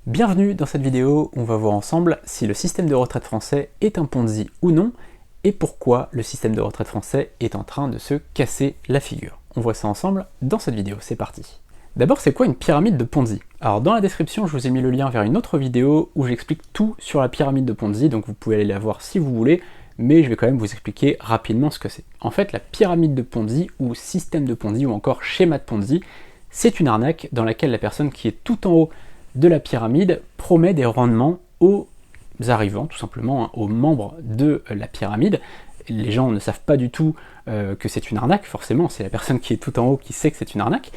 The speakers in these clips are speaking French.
Bienvenue dans cette vidéo où on va voir ensemble si le système de retraite français est un Ponzi ou non, et pourquoi le système de retraite français est en train de se casser la figure. On voit ça ensemble dans cette vidéo, c'est parti. D'abord, c'est quoi une pyramide de Ponzi? Alors dans la description, je vous ai mis le lien vers une autre vidéo où j'explique tout sur la pyramide de Ponzi, donc vous pouvez aller la voir si vous voulez, mais je vais quand même vous expliquer rapidement ce que c'est. En fait, la pyramide de Ponzi, ou système de Ponzi, ou encore schéma de Ponzi, c'est une arnaque dans laquelle la personne qui est tout en haut de la pyramide promet des rendements aux arrivants, tout simplement, aux membres de la pyramide. Les gens ne savent pas du tout que c'est une arnaque, forcément, c'est la personne qui est tout en haut qui sait que c'est une arnaque,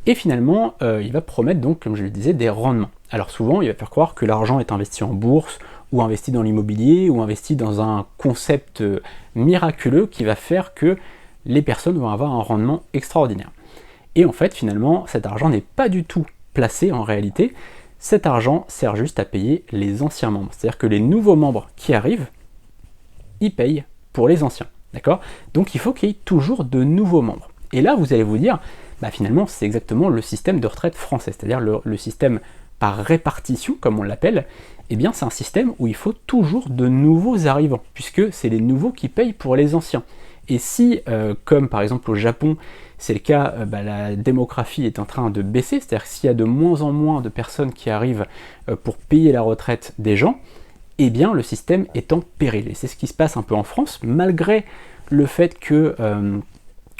et finalement, il va promettre donc, comme je le disais, des rendements. Alors souvent, il va faire croire que l'argent est investi en bourse, ou investi dans l'immobilier, ou investi dans un concept miraculeux qui va faire que les personnes vont avoir un rendement extraordinaire. Et en fait, finalement, cet argent n'est pas du tout placé en réalité. Cet argent sert juste à payer les anciens membres. C'est-à-dire que les nouveaux membres qui arrivent, ils payent pour les anciens. D'accord ? Donc il faut qu'il y ait toujours de nouveaux membres. Et là, vous allez vous dire, bah, finalement, c'est exactement le système de retraite français, c'est-à-dire le système par répartition, comme on l'appelle. Eh bien, c'est un système où il faut toujours de nouveaux arrivants, puisque c'est les nouveaux qui payent pour les anciens. Et si, comme par exemple au Japon, c'est le cas, la démographie est en train de baisser, c'est-à-dire que s'il y a de moins en moins de personnes qui arrivent pour payer la retraite des gens, eh bien le système est en péril. Et c'est ce qui se passe un peu en France, malgré le fait que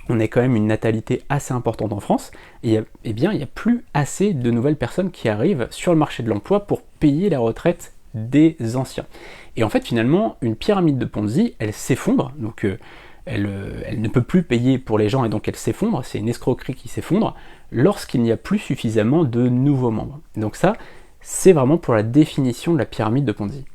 on ait quand même une natalité assez importante en France, et eh bien il n'y a plus assez de nouvelles personnes qui arrivent sur le marché de l'emploi pour payer la retraite des anciens. Et en fait finalement, une pyramide de Ponzi, elle s'effondre, donc elle ne peut plus payer pour les gens et donc elle s'effondre, c'est une escroquerie qui s'effondre, lorsqu'il n'y a plus suffisamment de nouveaux membres. Donc ça, c'est vraiment pour la définition de la pyramide de Ponzi.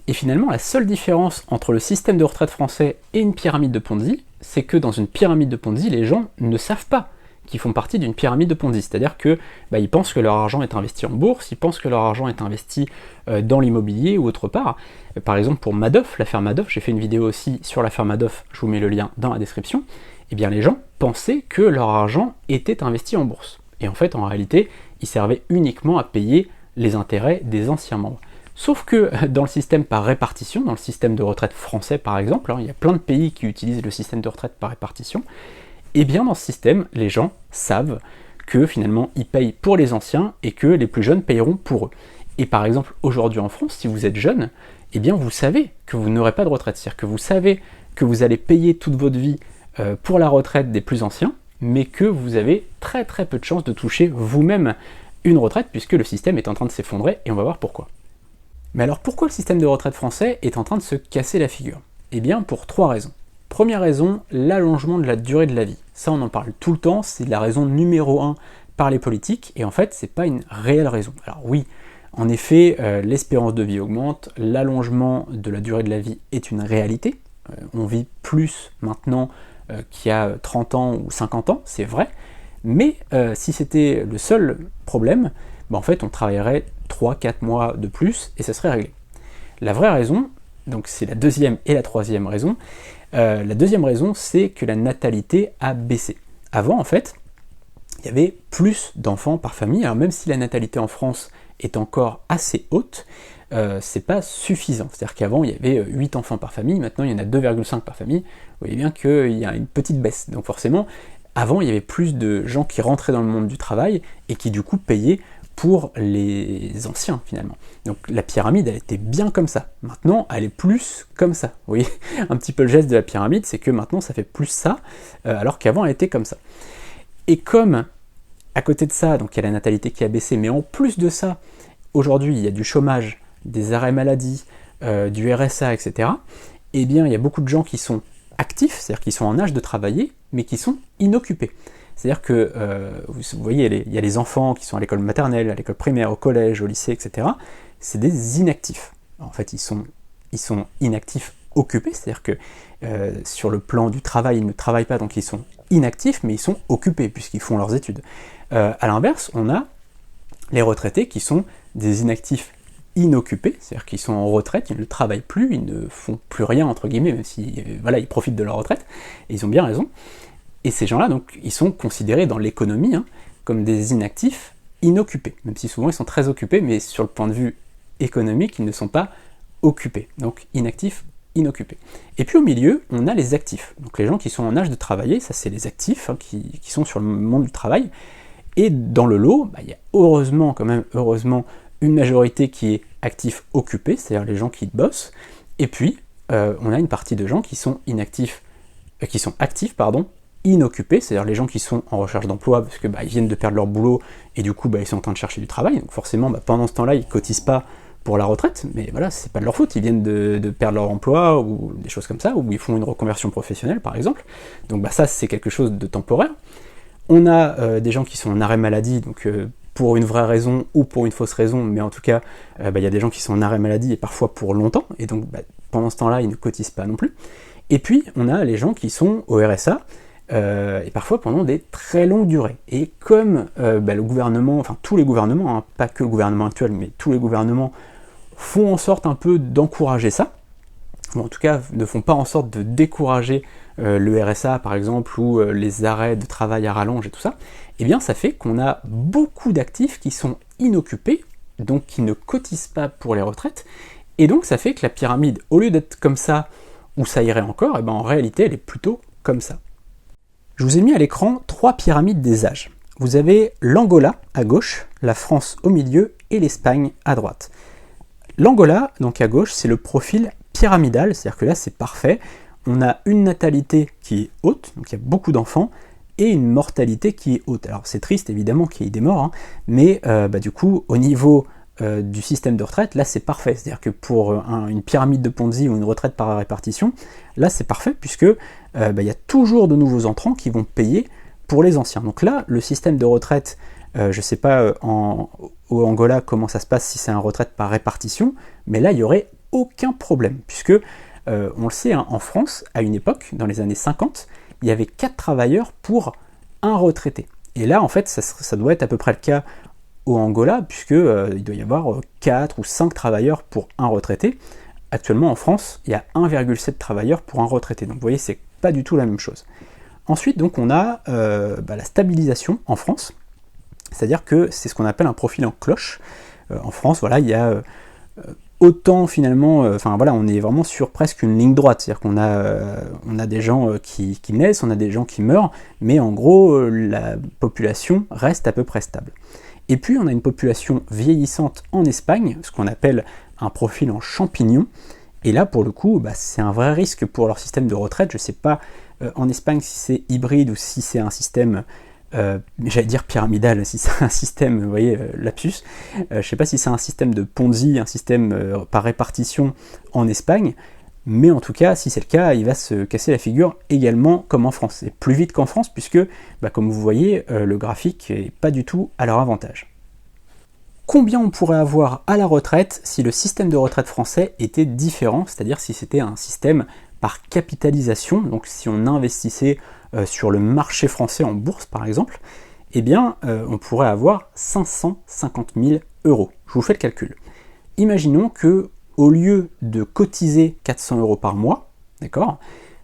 Et finalement, la seule différence entre le système de retraite français et une pyramide de Ponzi, c'est que dans une pyramide de Ponzi, les gens ne savent pas qu'ils font partie d'une pyramide de Ponzi. C'est-à-dire que ils pensent que leur argent est investi en bourse, ils pensent que leur argent est investi dans l'immobilier ou autre part. Par exemple, pour Madoff, l'affaire Madoff, j'ai fait une vidéo aussi sur l'affaire Madoff, je vous mets le lien dans la description, eh bien les gens pensaient que leur argent était investi en bourse. Et en fait, en réalité, il servait uniquement à payer les intérêts des anciens membres. Sauf que dans le système par répartition, dans le système de retraite français par exemple, il y a plein de pays qui utilisent le système de retraite par répartition, et bien dans ce système, les gens savent que finalement ils payent pour les anciens et que les plus jeunes payeront pour eux. Et par exemple, aujourd'hui en France, si vous êtes jeune, eh bien vous savez que vous n'aurez pas de retraite, c'est-à-dire que vous savez que vous allez payer toute votre vie pour la retraite des plus anciens, mais que vous avez très très peu de chances de toucher vous-même une retraite puisque le système est en train de s'effondrer et on va voir pourquoi. Mais alors pourquoi le système de retraite français est en train de se casser la figure? Eh bien pour trois raisons. Première raison, l'allongement de la durée de la vie. Ça on en parle tout le temps, c'est la raison numéro 1 par les politiques, et en fait c'est pas une réelle raison. Alors oui, en effet, l'espérance de vie augmente, l'allongement de la durée de la vie est une réalité, on vit plus maintenant qu'il y a 30 ans ou 50 ans, c'est vrai, mais si c'était le seul problème, en fait on travaillerait 3-4 mois de plus et ça serait réglé. La vraie raison, donc c'est la deuxième et la troisième raison, la deuxième raison c'est que la natalité a baissé. Avant en fait, il y avait plus d'enfants par famille, alors même si la natalité en France est encore assez haute, c'est pas suffisant. C'est-à-dire qu'avant il y avait 8 enfants par famille, maintenant il y en a 2,5 par famille, vous voyez bien qu'il y a une petite baisse. Donc forcément, avant il y avait plus de gens qui rentraient dans le monde du travail et qui du coup payaient pour les anciens finalement. Donc la pyramide elle était bien comme ça, maintenant elle est plus comme ça. Vous voyez un petit peu le geste de la pyramide, c'est que maintenant ça fait plus ça, alors qu'avant elle était comme ça. Et comme à côté de ça, donc il y a la natalité qui a baissé, mais en plus de ça, aujourd'hui il y a du chômage, des arrêts maladie, du RSA, etc. Eh bien il y a beaucoup de gens qui sont actifs, c'est-à-dire qui sont en âge de travailler, mais qui sont inoccupés. C'est-à-dire que, vous voyez, il y a les enfants qui sont à l'école maternelle, à l'école primaire, au collège, au lycée, etc. C'est des inactifs. En fait, ils sont inactifs occupés, c'est-à-dire que sur le plan du travail, ils ne travaillent pas, donc ils sont inactifs, mais ils sont occupés, puisqu'ils font leurs études. À l'inverse, on a les retraités qui sont des inactifs inoccupés, c'est-à-dire qu'ils sont en retraite, ils ne travaillent plus, ils ne font plus rien, entre guillemets, même si ils profitent de leur retraite, et ils ont bien raison. Et ces gens-là, donc, ils sont considérés dans l'économie comme des inactifs inoccupés, même si souvent ils sont très occupés, mais sur le point de vue économique, ils ne sont pas occupés, donc inactifs, inoccupés. Et puis au milieu, on a les actifs, donc les gens qui sont en âge de travailler, ça c'est les actifs qui sont sur le monde du travail, et dans le lot, il y a heureusement, une majorité qui est actif occupé, c'est-à-dire les gens qui bossent, et puis on a une partie de gens qui sont actifs, inoccupés, c'est-à-dire les gens qui sont en recherche d'emploi parce que ils viennent de perdre leur boulot et du coup ils sont en train de chercher du travail, donc forcément pendant ce temps-là ils cotisent pas pour la retraite, mais voilà, c'est pas de leur faute, ils viennent de perdre leur emploi ou des choses comme ça, ou ils font une reconversion professionnelle par exemple, donc ça c'est quelque chose de temporaire. On a des gens qui sont en arrêt maladie, donc pour une vraie raison ou pour une fausse raison, mais en tout cas il y a des gens qui sont en arrêt maladie et parfois pour longtemps, et donc pendant ce temps-là ils ne cotisent pas non plus. Et puis on a les gens qui sont au RSA, et parfois pendant des très longues durées. Et comme le gouvernement, enfin tous les gouvernements, pas que le gouvernement actuel, mais tous les gouvernements font en sorte un peu d'encourager ça, ou en tout cas ne font pas en sorte de décourager le RSA par exemple, ou les arrêts de travail à rallonge et tout ça, et bien ça fait qu'on a beaucoup d'actifs qui sont inoccupés, donc qui ne cotisent pas pour les retraites, et donc ça fait que la pyramide, au lieu d'être comme ça, où ça irait encore, en réalité elle est plutôt comme ça. Je vous ai mis à l'écran 3 pyramides des âges. Vous avez l'Angola à gauche, la France au milieu et l'Espagne à droite. L'Angola, donc à gauche, c'est le profil pyramidal, c'est-à-dire que là c'est parfait. On a une natalité qui est haute, donc il y a beaucoup d'enfants, et une mortalité qui est haute. Alors c'est triste évidemment qu'il y ait des morts, mais du coup au niveau du système de retraite, là c'est parfait. C'est-à-dire que pour une pyramide de Ponzi ou une retraite par répartition, là c'est parfait puisque y a toujours de nouveaux entrants qui vont payer pour les anciens. Donc là, le système de retraite, je ne sais pas au Angola comment ça se passe si c'est une retraite par répartition, mais là il n'y aurait aucun problème puisque on le sait, en France, à une époque, dans les années 50, il y avait 4 travailleurs pour un retraité. Et là, en fait, ça doit être à peu près le cas au Angola, puisque il doit y avoir 4 ou 5 travailleurs pour un retraité. Actuellement, en France, il y a 1,7 travailleurs pour un retraité. Donc vous voyez, c'est pas du tout la même chose. Ensuite, donc, on a la stabilisation en France, c'est-à-dire que c'est ce qu'on appelle un profil en cloche. En France, voilà, il y a autant finalement, on est vraiment sur presque une ligne droite, c'est-à-dire qu'on a des gens qui naissent, on a des gens qui meurent, mais en gros, la population reste à peu près stable. Et puis, on a une population vieillissante en Espagne, ce qu'on appelle un profil en champignon, et là, pour le coup, c'est un vrai risque pour leur système de retraite. Je ne sais pas en Espagne si c'est hybride ou si c'est un système j'allais dire pyramidal, si c'est un système, vous voyez, lapsus, je ne sais pas si c'est un système de Ponzi, un système par répartition en Espagne, mais en tout cas, si c'est le cas, il va se casser la figure également comme en France, et plus vite qu'en France, puisque, comme vous voyez, le graphique n'est pas du tout à leur avantage. Combien on pourrait avoir à la retraite si le système de retraite français était différent, c'est-à-dire si c'était un système par capitalisation, donc si on investissait sur le marché français en bourse par exemple, on pourrait avoir 550 000 €. Je vous fais le calcul. Imaginons que au lieu de cotiser 400 € par mois, d'accord,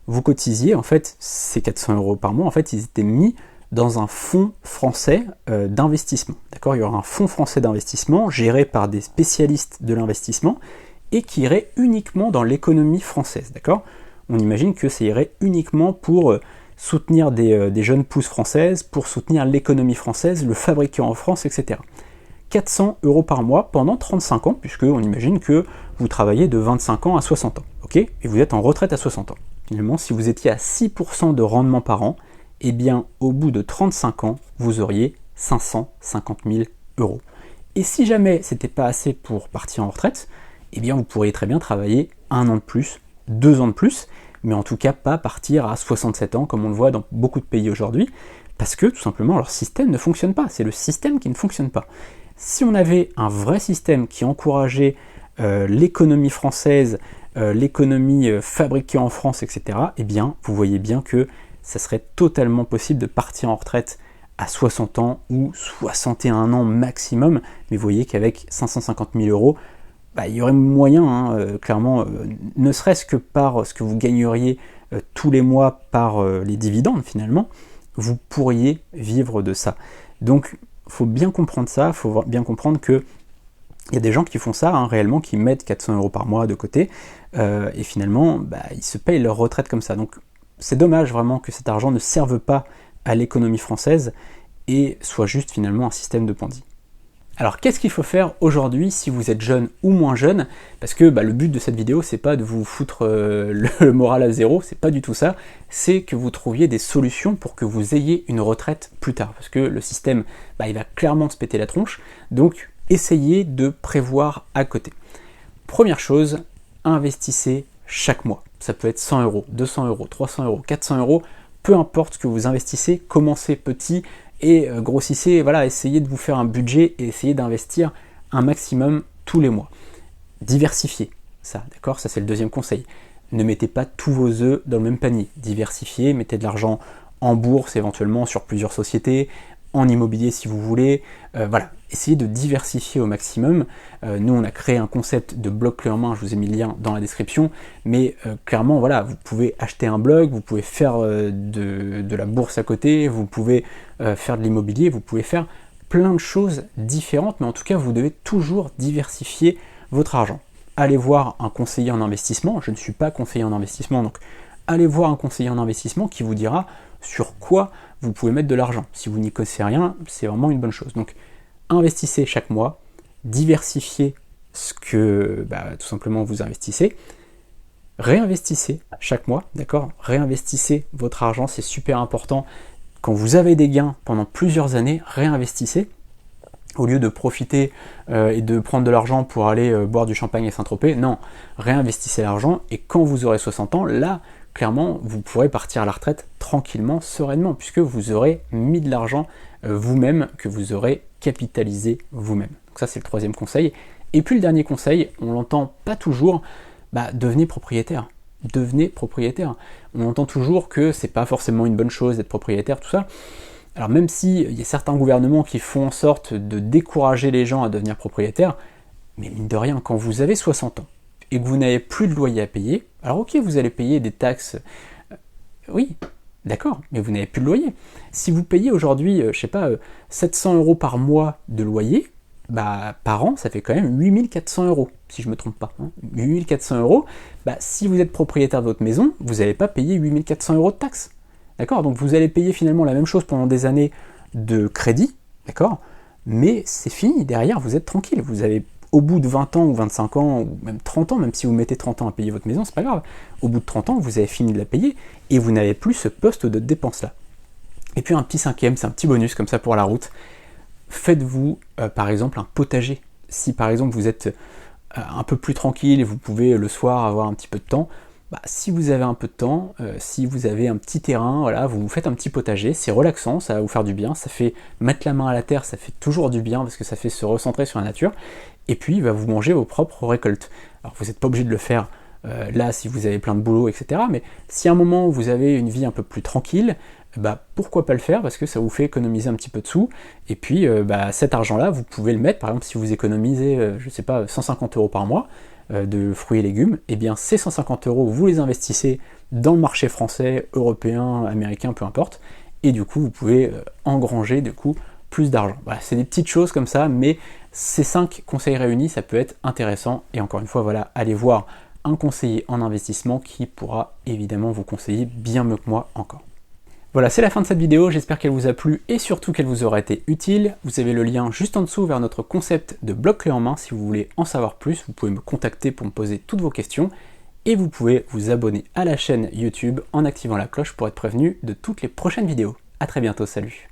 vous cotisiez, en fait, ces 400 € par mois, en fait, ils étaient mis dans un fonds français d'investissement. D'accord, il y aura un fonds français d'investissement géré par des spécialistes de l'investissement et qui irait uniquement dans l'économie française. D'accord, on imagine que ça irait uniquement pour soutenir des jeunes pousses françaises, pour soutenir l'économie française, le fabriquer en France, etc. 400 € par mois pendant 35 ans, puisqu'on imagine que vous travaillez de 25 ans à 60 ans, ok, et vous êtes en retraite à 60 ans. Finalement, si vous étiez à 6% de rendement par an, au bout de 35 ans, vous auriez 550 000 €. Et si jamais c'était pas assez pour partir en retraite, vous pourriez très bien travailler 1 an de plus, 2 ans de plus, mais en tout cas pas partir à 67 ans comme on le voit dans beaucoup de pays aujourd'hui, parce que tout simplement leur système ne fonctionne pas, c'est le système qui ne fonctionne pas. Si on avait un vrai système qui encourageait l'économie française, l'économie fabriquée en France, etc., vous voyez bien que ça serait totalement possible de partir en retraite à 60 ans ou 61 ans maximum, mais vous voyez qu'avec 550 000 €, il y aurait moyen, clairement, ne serait-ce que par ce que vous gagneriez tous les mois par les dividendes finalement, vous pourriez vivre de ça. Donc faut bien comprendre ça, il faut bien comprendre que il y a des gens qui font ça réellement, qui mettent 400 € par mois de côté, et finalement, ils se payent leur retraite comme ça. Donc c'est dommage vraiment que cet argent ne serve pas à l'économie française et soit juste finalement un système de Ponzi. Alors qu'est-ce qu'il faut faire aujourd'hui si vous êtes jeune ou moins jeune? Parce que le but de cette vidéo, c'est pas de vous foutre le moral à zéro, c'est pas du tout ça, c'est que vous trouviez des solutions pour que vous ayez une retraite plus tard. Parce que le système, il va clairement se péter la tronche, donc essayez de prévoir à côté. Première chose, investissez chaque mois. Ça peut être 100 €, 200 €, 300 €, 400 €, peu importe ce que vous investissez, commencez petit et grossissez, essayez de vous faire un budget et essayez d'investir un maximum tous les mois. Diversifiez, ça, d'accord? Ça c'est le deuxième conseil. Ne mettez pas tous vos œufs dans le même panier. Diversifiez, mettez de l'argent en bourse éventuellement sur plusieurs sociétés, en immobilier si vous voulez, essayez de diversifier au maximum. Nous on a créé un concept de blog clé en main, je vous ai mis le lien dans la description, mais clairement vous pouvez acheter un blog, vous pouvez faire de la bourse à côté, vous pouvez faire de l'immobilier, vous pouvez faire plein de choses différentes, mais en tout cas vous devez toujours diversifier votre argent. Allez voir un conseiller en investissement, je ne suis pas conseiller en investissement, donc allez voir un conseiller en investissement qui vous dira sur quoi vous pouvez mettre de l'argent. Si vous n'y connaissez rien, c'est vraiment une bonne chose. Donc investissez chaque mois, diversifiez ce que tout simplement vous investissez, réinvestissez chaque mois, d'accord? Réinvestissez votre argent, c'est super important. Quand vous avez des gains pendant plusieurs années, réinvestissez. Au lieu de profiter et de prendre de l'argent pour aller boire du champagne et Saint-Tropez, non, réinvestissez l'argent et quand vous aurez 60 ans, là, clairement, vous pourrez partir à la retraite tranquillement, sereinement, puisque vous aurez mis de l'argent vous-même, que vous aurez capitalisé vous-même. Donc ça, c'est le troisième conseil. Et puis le dernier conseil, on l'entend pas toujours, devenez propriétaire. Devenez propriétaire. On entend toujours que c'est pas forcément une bonne chose d'être propriétaire, tout ça. Alors même s'il y a certains gouvernements qui font en sorte de décourager les gens à devenir propriétaires, mais mine de rien, quand vous avez 60 ans et que vous n'avez plus de loyer à payer, alors ok, vous allez payer des taxes, oui, d'accord, mais vous n'avez plus de loyer. Si vous payez aujourd'hui, 700 € par mois de loyer, par an, ça fait quand même 8400 €, si je ne me trompe pas. 8400 €, si vous êtes propriétaire de votre maison, vous n'allez pas payer 8400 € de taxes. D'accord? Donc vous allez payer finalement la même chose pendant des années de crédit, d'accord? Mais c'est fini, derrière vous êtes tranquille, vous avez au bout de 20 ans ou 25 ans ou même 30 ans, même si vous mettez 30 ans à payer votre maison, c'est pas grave. Au bout de 30 ans, vous avez fini de la payer et vous n'avez plus ce poste de dépense là. Et puis un petit cinquième, c'est un petit bonus comme ça pour la route. Faites-vous par exemple un potager. Si par exemple vous êtes un peu plus tranquille et vous pouvez le soir avoir un petit peu de temps, si vous avez un peu de temps, si vous avez un petit terrain, vous vous faites un petit potager, c'est relaxant, ça va vous faire du bien, ça fait mettre la main à la terre, ça fait toujours du bien parce que ça fait se recentrer sur la nature, et puis vous mangez vos propres récoltes. Alors vous n'êtes pas obligé de le faire là si vous avez plein de boulot, etc. Mais si à un moment vous avez une vie un peu plus tranquille, pourquoi pas le faire, parce que ça vous fait économiser un petit peu de sous, et puis cet argent-là, vous pouvez le mettre, par exemple si vous économisez, 150 € par mois, de fruits et légumes, et bien ces 150 €, vous les investissez dans le marché français, européen, américain, peu importe, et du coup vous pouvez engranger plus d'argent. Voilà, c'est des petites choses comme ça, mais ces 5 conseils réunis, ça peut être intéressant, et encore une fois, allez voir un conseiller en investissement qui pourra évidemment vous conseiller bien mieux que moi encore. Voilà, c'est la fin de cette vidéo, j'espère qu'elle vous a plu et surtout qu'elle vous aura été utile. Vous avez le lien juste en dessous vers notre concept de blog clé en main. Si vous voulez en savoir plus, vous pouvez me contacter pour me poser toutes vos questions. Et vous pouvez vous abonner à la chaîne YouTube en activant la cloche pour être prévenu de toutes les prochaines vidéos. A très bientôt, salut!